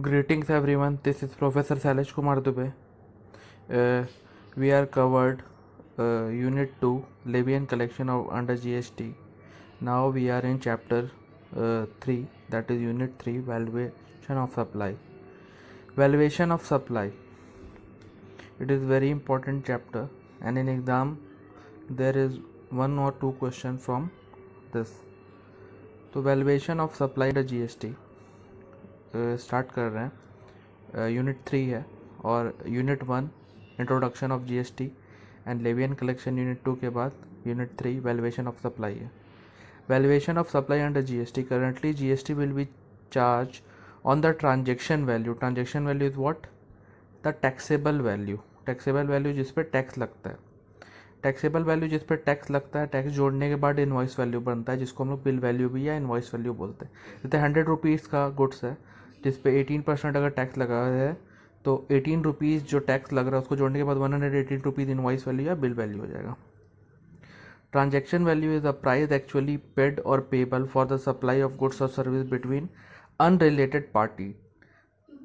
Greetings everyone, this is Professor Sailesh Kumar Dubey. We are covered Unit 2 Levy and Collection of under GST. Now we are in Chapter 3, that is Unit 3 Valuation of Supply. Valuation of Supply. It is very important chapter, and in exam there is one or two questions from this. तो valuation of supply under GST start कर रहे हैं. Unit 3 है और unit 1 introduction of GST and levy and collection unit 2 के बाद unit 3 valuation of supply है. Valuation of supply under GST. Currently GST will be charge on the transaction value. Transaction value is what? The taxable value. Taxable value जिस पे tax लगता है. Taxable value जिस पर tax लगता है, tax जोड़ने के बाद इनवॉइस वैल्यू बनता है, जिसको हम लोग बिल वैल्यू भी या इनवॉइस वैल्यू बोलते हैं. जैसे 100 रुपीज़ का गुड्स है जिस पे 18% अगर टैक्स लगा है तो 18 रुपीज़ जो टैक्स लग रहा है उसको जोड़ने के बाद 118 रुपीज़ इनवॉइस वैल्यू या बिल वैल्यू हो जाएगा. Transaction value is the price actually paid और payable for the supply of goods और service between unrelated party.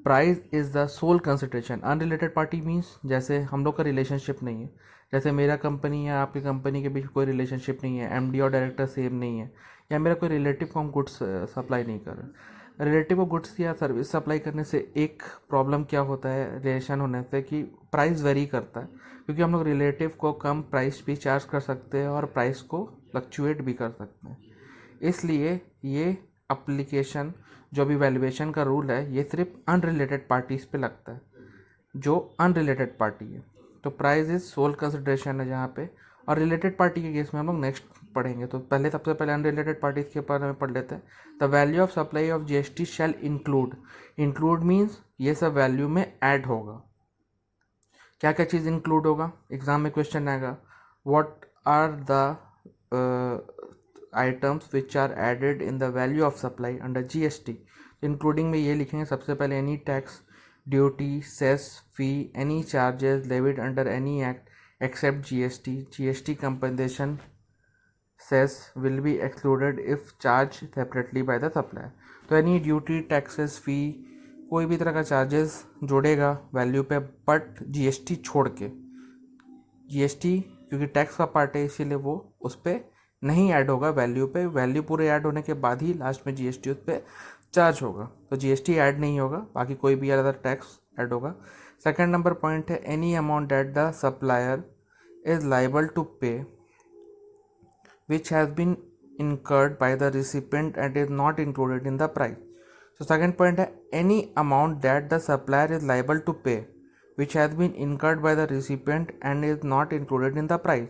Price is the sole consideration. Unrelated party means जैसे हम लोग का रिलेशनशिप नहीं है, जैसे मेरा कंपनी या आपकी कंपनी के बीच कोई रिलेशनशिप नहीं है, एमडी और डायरेक्टर सेम नहीं है, या मेरा कोई रिलेटिव को हम गुड्स सप्लाई नहीं कर रहे. रिलेटिव को गुड्स या सर्विस सप्लाई करने से एक प्रॉब्लम क्या होता है रिलेशन होने से, कि प्राइस वेरी करता है, क्योंकि हम लोग रिलेटिव को कम प्राइस भी चार्ज कर सकते हैं और प्राइस को फ्लक्चुएट भी कर सकते हैं. इसलिए ये अप्लीकेशन जो भी वैल्यूएशन का रूल है ये सिर्फ अनरिलेटेड पार्टीज़ पे लगता है, जो अनरिलेटेड पार्टी है. तो प्राइस इज सोल कंसिडरेशन है जहाँ पे, और रिलेटेड पार्टी के केस में हम लोग नेक्स्ट पढ़ेंगे. तो पहले सबसे पहले अनरिलेटेड पार्टीज़ के बारे में पढ़ लेते हैं. The value of supply of GST shall include. Include means ये सब वैल्यू में ऐड होगा. क्या क्या चीज़ इंक्लूड होगा? एग्जाम में क्वेश्चन आएगा, what are the items which are added in the value of supply under GST. Including में ये लिखेंगे सबसे पहले any tax, duty, cess, fee, any charges levied under any act except GST. GST compensation cess will be excluded if charge separately by the supplier. तो any duty, taxes, फी, कोई भी तरह का चार्जेस जोड़ेगा वैल्यू पे, बट जीएसटी छोड़ के. GST क्योंकि टैक्स का पार्ट है इसीलिए वो उस पर नहीं ऐड होगा वैल्यू पे. वैल्यू पूरे ऐड होने के बाद ही लास्ट में जीएसटी उस पर चार्ज होगा. तो जीएसटी ऐड नहीं होगा, बाकी कोई भी अदर टैक्स ऐड होगा. सेकंड नंबर पॉइंट है any amount that the supplier is liable to pay which has been incurred by the recipient and is not included in the price. So second point है any amount that the supplier is liable to pay which has been incurred by the recipient and is not included in the price.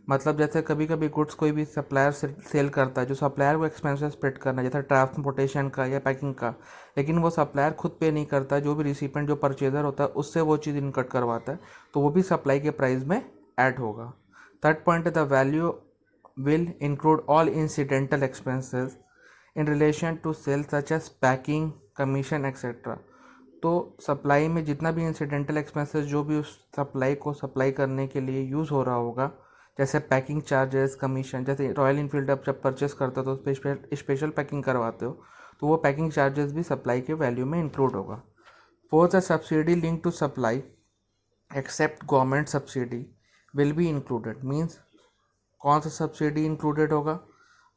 मतलब जैसे कभी कभी goods कोई भी supplier cell करता है, जो सप्लायर को एक्सपेंसेस स्प्रेड करना है जैसे ट्रांसपोर्टेशन का या पैकिंग का, लेकिन वो सप्लायर खुद पे नहीं करता, जो भी रिसिपेंट जो परचेजर होता है उससे वो चीज़ इनकट करवाता है, तो वो भी सप्लाई के प्राइस में ऐड होगा. थर्ड पॉइंट है the value will include all incidental expenses in relation to sales such as packing, commission, etc. तो सप्लाई में जितना भी इंसिडेंटल एक्सपेंसेस जो भी उस सप्लाई को सप्लाई करने के लिए यूज़ हो रहा होगा, जैसे पैकिंग चार्जेस, कमीशन, जैसे रॉयल इनफील्ड आप जब परचेस करते हो तो उस पर स्पेशल पैकिंग करवाते हो तो वो पैकिंग चार्जेस भी सप्लाई के वैल्यू में इंक्लूड होगा. फोर्थ है subsidy link to supply except government subsidy will be included. Means कौन सा सब्सिडी इंक्लूडेड होगा?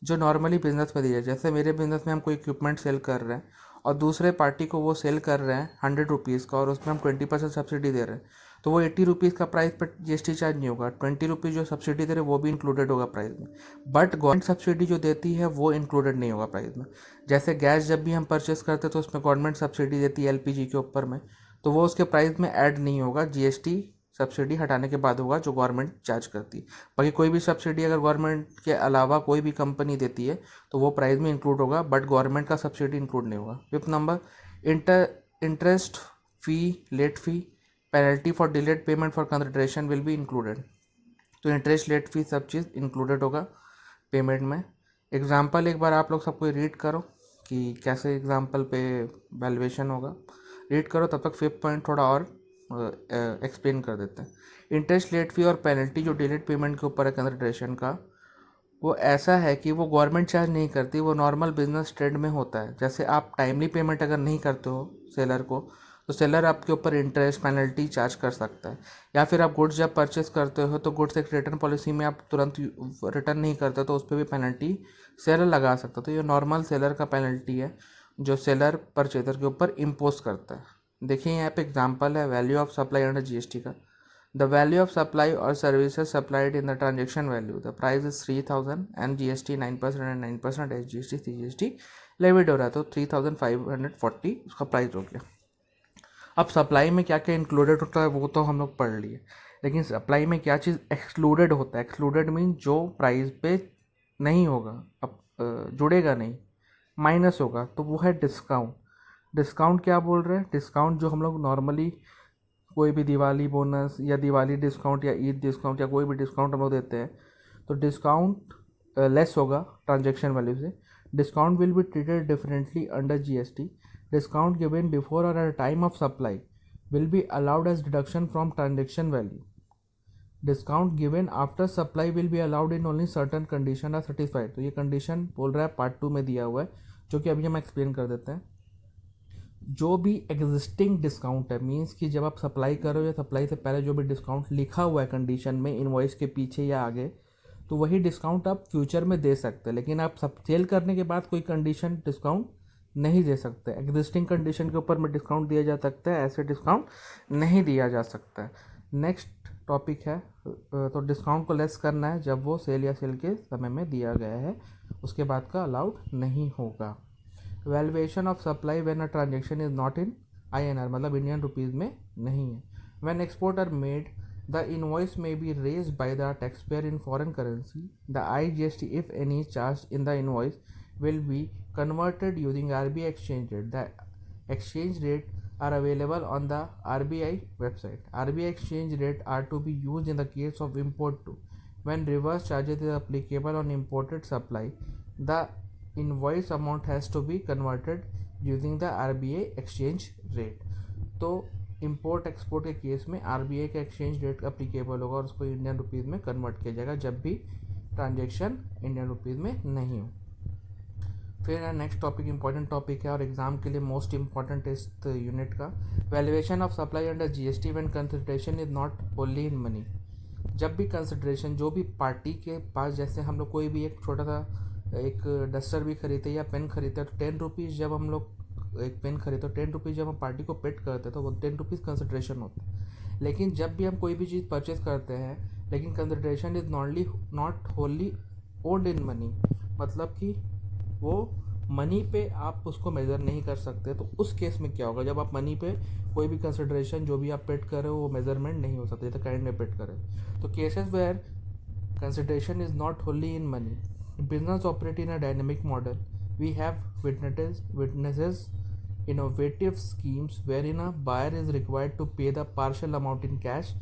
जो नॉर्मली बिजनेस में दी है. जैसे मेरे बिजनेस में हम कोई इक्विपमेंट सेल कर रहे हैं और दूसरे पार्टी को वो सेल कर रहे हैं 100 रुपीज़ का और उसमें हम 20% सब्सिडी दे रहे हैं, तो वो 80 रुपीज़ का प्राइस पर जीएसटी चार्ज नहीं होगा. 20 रुपीज़ जो सब्सिडी दे रहे हैं वो भी इंक्लूडेड होगा प्राइस में, बट गवर्नमेंट सब्सिडी जो देती है वो इंक्लूडेड नहीं होगा प्राइस में. जैसे गैस जब भी हम परचेस करते हैं तो उसमें गवर्नमेंट सब्सिडी देती है एलपीजी के ऊपर में, तो वो उसके प्राइस में ऐड नहीं होगा. जीएसटी सब्सिडी हटाने के बाद होगा जो गवर्नमेंट चार्ज करती है. बाकी कोई भी सब्सिडी अगर गवर्नमेंट के अलावा कोई भी कंपनी देती है तो वो प्राइस में इंक्लूड होगा, बट गवर्नमेंट का सब्सिडी इंक्लूड नहीं होगा. Fifth number interest, fee, late fee, penalty for delayed payment for consideration will be included. तो इंटरेस्ट, लेट फी सब चीज़ इंक्लूडेड होगा पेमेंट में. एग्जाम्पल एक बार आप लोग सबको रीड करो कि कैसे एग्जाम्पल पे वैल्यूएशन होगा. रीड करो, तब तक फिफ्थ पॉइंट थोड़ा और एक्सप्लेन कर देते हैं. इंटरेस्ट, लेट फी और पेनल्टी जो डिलेड पेमेंट के ऊपर है कंसिडरेशन का, वो ऐसा है कि वो गवर्नमेंट चार्ज नहीं करती, वो नॉर्मल बिजनेस ट्रेड में होता है। जैसे आप टाइमली पेमेंट अगर नहीं करते हो सेलर को, तो सेलर आपके ऊपर इंटरेस्ट पेनल्टी चार्ज कर सकता है। या फिर आप गुड्स जब परचेस करते हो तो गुड्स एक रिटर्न पॉलिसी में आप तुरंत रिटर्न नहीं करते तो उस पर भी पेनल्टी सेलर लगा सकता है। तो ये नॉर्मल सेलर का पेनल्टी है जो सेलर परचेजर के ऊपर इम्पोज करता है। देखिए यहाँ पे एग्जांपल है value of supply under GST का। The value of supply or services supplied in the transaction value. The price is 3000 and GST 9% and 9% SGST CGST levied हो रहा है, तो 3540 उसका प्राइस हो गया। अब सप्लाई में क्या क्या इंक्लूडेड होता है वो तो हम लोग पढ़ लिए, लेकिन सप्लाई में क्या चीज़ एक्सक्लूडेड होता है। एक्सक्लूडेड मीन जो प्राइस पे नहीं होगा, अब जुड़ेगा नहीं, माइनस होगा, तो वो है डिस्काउंट। डिस्काउंट क्या बोल रहे हैं? डिस्काउंट जो हम लोग नॉर्मली कोई भी दिवाली बोनस या दिवाली डिस्काउंट या ईद डिस्काउंट या कोई भी डिस्काउंट हम लोग देते हैं, तो डिस्काउंट लेस होगा ट्रांजैक्शन वैल्यू से। Discount will be treated differently under GST. Discount given before और at time of supply will be allowed as deduction from transaction value. Discount given after supply will be allowed in only certain condition are satisfied. तो ये condition बोल रहा है part 2 में दिया हुआ है, जो कि अभी हम एक्सप्लेन कर देते हैं। जो भी एग्जिस्टिंग डिस्काउंट है, मीन्स कि जब आप सप्लाई करो या सप्लाई से पहले जो भी डिस्काउंट लिखा हुआ है कंडीशन में इनवॉइस के पीछे या आगे, तो वही डिस्काउंट आप फ्यूचर में दे सकते हैं। लेकिन आप सब सेल करने के बाद कोई कंडीशन डिस्काउंट नहीं दे सकते। एग्जिस्टिंग कंडीशन के ऊपर में डिस्काउंट दिया जा सकता है, ऐसे डिस्काउंट नहीं दिया जा सकता है। नेक्स्ट टॉपिक है, तो डिस्काउंट को लेस करना है जब वो सेल या सेल के समय में दिया गया है, उसके बाद का अलाउड नहीं होगा। Valuation of supply when a transaction is not in INR, मतलब इंडियन रुपीज़ में नहीं है। When export are made the invoice में be raised by the tax payer in foreign currency. The IGST if any charge in the invoice will be converted using RBI exchange rate. The exchange rate are available on the RBI website. RBI exchange rate are to be used in the case of import too. When reverse charges is applicable on imported supply, the invoice amount has to be converted using the RBI exchange rate. तो import export के case में RBI का exchange rate applicable होगा और उसको Indian rupees में convert किया जाएगा जब भी ट्रांजेक्शन इंडियन रुपीज़ में नहीं हो। फिर नेक्स्ट टॉपिक इंपॉर्टेंट टॉपिक है और एग्जाम के लिए मोस्ट इंपॉर्टेंट इस यूनिट का, valuation of supply under GST when consideration is not only in money. जब भी कंसिडरेशन जो भी पार्टी के पास, जैसे हम लोग कोई भी एक छोटा सा एक डस्टर भी खरीदते या पेन खरीदते हैं, तो 10 रुपीज़ जब हम लोग एक पेन खरीदते तो 10 रुपीज़ जब हम पार्टी को पेड करते हैं तो वो 10 रुपीज़ कंसिडरेशन होता है। लेकिन जब भी हम कोई भी चीज़ परचेज करते हैं, लेकिन consideration is not wholly owned in money, मतलब कि वो मनी पे आप उसको मेज़र नहीं कर सकते। तो उस केस में क्या होगा, जब आप मनी पे कोई भी कंसिडरेशन जो भी आप पेड कर रहे हो वो मेजरमेंट नहीं हो सकता, तो काइंड में पेड करें। तो cases where consideration is not wholly in money, business operate in a dynamic model, we have witnesses innovative schemes wherein a buyer is required to pay the partial amount in cash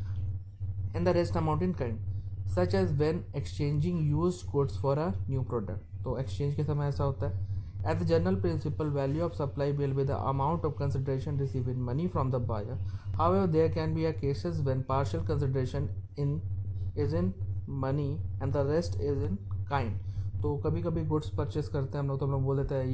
and the rest amount in kind, such as when exchanging used goods for a new product. तो exchange के समय ऐसा होता है। As a general principle, value of supply will be the amount of consideration received in money from the buyer. However, there can be a cases when partial consideration is in money and the rest is in kind. तो कभी कभी goods purchase करते हैं हम लोग, तो हम लोग बोल देते हैं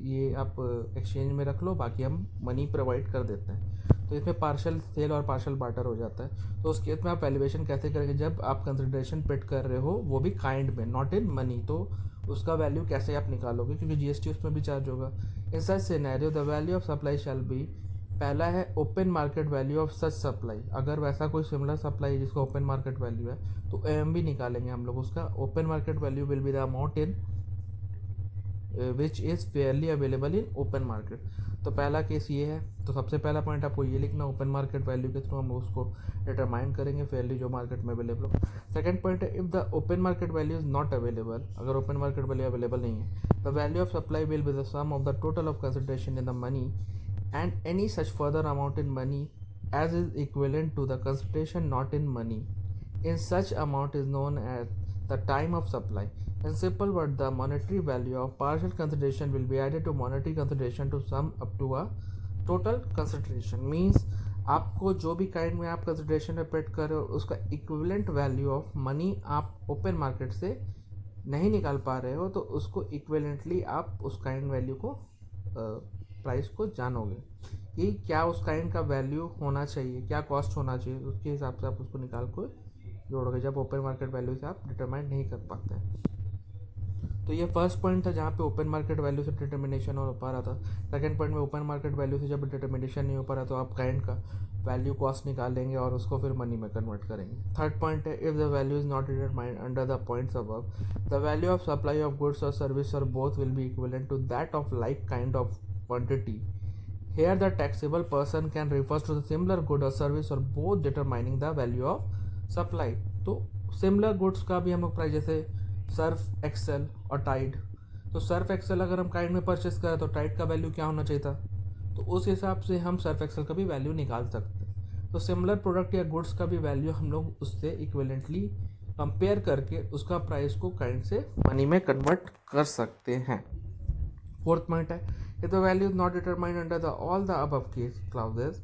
ये आप एक्सचेंज में रख लो, बाकी हम मनी प्रोवाइड कर देते हैं। तो इसमें पार्शल सेल और पार्शल बार्टर हो जाता है। तो उस केस में आप वैल्यूएशन कैसे करेंगे, जब आप कंसिडरेशन पेड कर रहे हो वो भी काइंड में, नॉट इन मनी, तो उसका वैल्यू कैसे आप निकालोगे, क्योंकि जीएसटी उसमें भी चार्ज होगा। In such scenario the value of supply shall be, पहला है open market value of such supply. अगर वैसा कोई सिमिलर सप्लाई जिसका ओपन मार्केट वैल्यू है तो AMV निकालेंगे हम लोग उसका। Open market value will be the amount in which is fairly available in open market. तो पहला केस ये है, तो सबसे पहला पॉइंट आपको ये लिखना, ओपन मार्केट वैल्यू के थ्रू हम उसको डिटरमाइन करेंगे फेयरली जो मार्केट में अवेलेबल हो। सेकंड पॉइंट है, if the open market value is not available, अगर ओपन मार्केट वैल्यू अवेलेबल नहीं है, the value of supply will be the sum of the total of consideration in the money and any such further amount in money as is equivalent to the consideration not in money in such amount is known as the time of supply. In simple word, the monetary value of partial consideration will be added to monetary consideration to sum up to a total consideration. Means आपको जो भी kind में आप consideration पे paid कर रहे हो उसका इक्विवेलेंट वैल्यू ऑफ मनी आप ओपन मार्केट से नहीं निकाल पा रहे हो तो उसको इक्विवेलेंटली आप उस काइंड वैल्यू को प्राइस को जानोगे कि क्या उस काइंड का वैल्यू होना चाहिए, क्या कॉस्ट होना चाहिए, उसके हिसाब से आप उसको निकाल कर जोड़ोगे, जब ओपन मार्केट वैल्यू से आप डिटरमाइन नहीं कर पाते हैं। तो ये फर्स्ट पॉइंट था जहाँ पे ओपन मार्केट वैल्यू से डिटर्मिनेशन हो पा रहा था। सेकंड पॉइंट में ओपन मार्केट वैल्यू से जब डिटर्मिनेशन नहीं हो पा रहा तो आप काइंड का वैल्यू कॉस्ट निकालेंगे और उसको फिर मनी में कन्वर्ट करेंगे। थर्ड पॉइंट है, if the value is not determined under the points above, the value of supply of goods और सर्विस और both will be equivalent to that of like kind of quantity. Here the taxable person can refers to the similar good or service or both determining the value of supply। तो similar goods का भी हम लोग price, जैसे Surf Excel और Tide, तो Surf Excel अगर हम काइंड में परचेस करें तो टाइड का वैल्यू क्या होना चाहिए था, तो उस हिसाब से हम सर्फ एक्सेल का भी वैल्यू निकाल सकते हैं। तो सिमिलर प्रोडक्ट या गुड्स का भी वैल्यू हम लोग उससे इक्विवेलेंटली कंपेयर करके उसका प्राइस को काइंड से मनी में कन्वर्ट कर सकते हैं। फोर्थ पॉइंट है, if the value is not determined under all the above case clauses,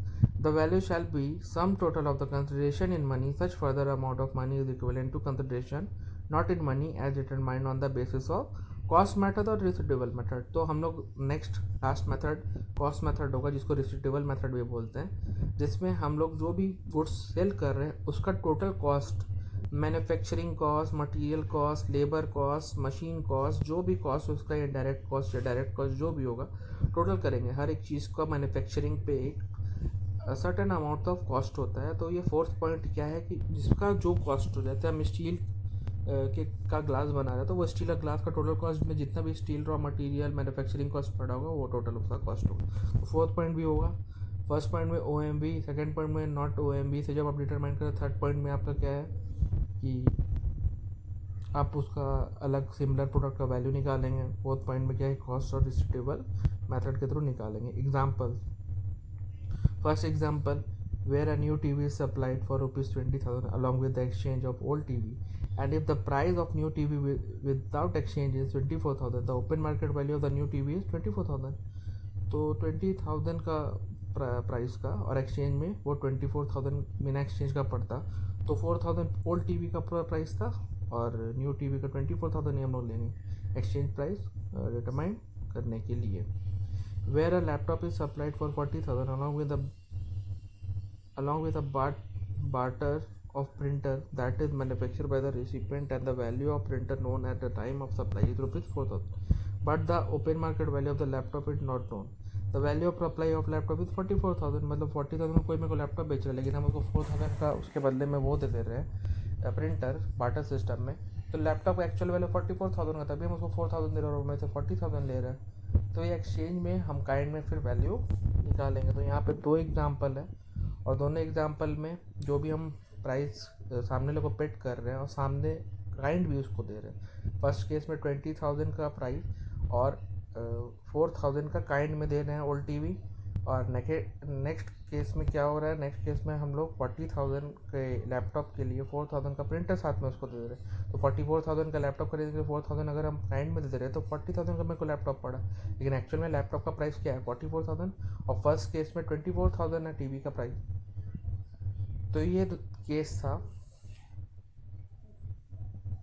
the value shall be sum total of the consideration in money. Such further amount of money is equivalent to consideration not in money as determined on the basis of cost method और residual method। तो हम लोग next last method cost method होगा, जिसको residual method भी बोलते हैं, जिसमें हम लोग जो भी गुड्स सेल कर रहे हैं उसका total cost, manufacturing cost, material cost, labour cost, machine cost, जो भी कॉस्ट उसका या डायरेक्ट कॉस्ट या डायरेक्ट कॉस्ट जो भी होगा टोटल करेंगे। हर एक चीज़ का मैन्युफैक्चरिंग पे एक सर्टेन अमाउंट ऑफ कॉस्ट होता है। तो ये फोर्थ पॉइंट क्या है कि जिसका जो कॉस्ट हो जाता है, हम स्टील के का ग्लास बना रहे हैं तो वो स्टील का ग्लास का टोटल कॉस्ट में जितना भी steel raw material manufacturing cost पड़ा होगा वो टोटल उसका कॉस्ट होगा। तो फोर्थ पॉइंट भी होगा। फर्स्ट पॉइंट में OMB, सेकंड पॉइंट में नॉट OMB से जब आप डिटरमाइन करें, थर्ड पॉइंट में आपका क्या है कि आप उसका अलग सिमिलर प्रोडक्ट का वैल्यू निकालेंगे। फोर्थ पॉइंट में क्या है, कॉस्ट और रिसिटेबल मेथड के थ्रू निकालेंगे। Example, first example, where a new TV is supplied for ₹20,000 along with the exchange of old TV, and if the price of new TV without exchange is 24,000, the open market value of the new TV is 24,000। तो 20,000 का price का और exchange में वो 24,000 बिना exchange का पड़ता, तो 4,000 ओल्ड टीवी का प्राइस था और न्यू टीवी का 24,000 ही हम लोग लेंगे एक्सचेंज प्राइस डिटरमाइन करने के लिए। Where a laptop is supplied for 40,000 along with a barter of printer that is manufactured by the recipient, and the value of printer known at the time of supply is ₹4,000, but the open market value of the laptop is not known। The value of supply of laptop is 44,000। मतलब 40,000 में कोई मेरे को laptop बेच रहा है, लेकिन हम उसको 4,000 का उसके बदले में वो दे रहे हैं प्रिंटर बार्टर सिस्टम में। तो लैपटॉप का एक्चुअल वैल्यू 44,000 का था, तभी हम उसको 4,000 दे रहे हैं और मैं से 40,000 ले रहे हैं। तो ये एक्सचेंज में हम काइंड में फिर वैल्यू निकालेंगे। तो यहाँ पे दो एग्जाम्पल है और दोनों एग्जाम्पल में जो भी हम प्राइस सामने लोग को पेड कर रहे हैं और सामने काइंड भी उसको दे रहे हैं। फर्स्ट केस में 20,000 का प्राइस और 4,000 का काइंड में दे रहे हैं ओल्ड टीवी, और नेक्स्ट केस में क्या हो रहा है, नेक्स्ट केस में हम लोग 40,000 के लैपटॉप के लिए 4,000 का प्रिंटर साथ में उसको दे रहे हैं। तो 44,000 का लैपटॉप खरीदने के लिए 4,000 अगर हम काइंड में दे रहे हैं तो 40,000 का मेरे को लैपटॉप पड़ा, लेकिन एक्चुअल में लैपटॉप का प्राइस क्या है 44,000, और फर्स्ट केस में 24,000 है टीवी का प्राइस। तो ये केस था।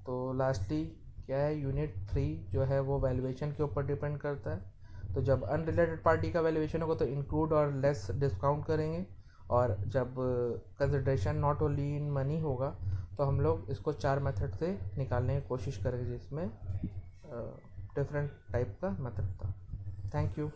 तो लास्टली क्या है, यूनिट 3 जो है वो वैल्यूएशन के ऊपर डिपेंड करता है। तो जब अनरिलेटेड पार्टी का वैल्यूएशन होगा तो इंक्लूड और लेस डिस्काउंट करेंगे, और जब consideration not only in money होगा तो हम लोग इसको 4 मेथड से निकालने की कोशिश करेंगे, जिसमें डिफरेंट टाइप का मेथड था। Thank you.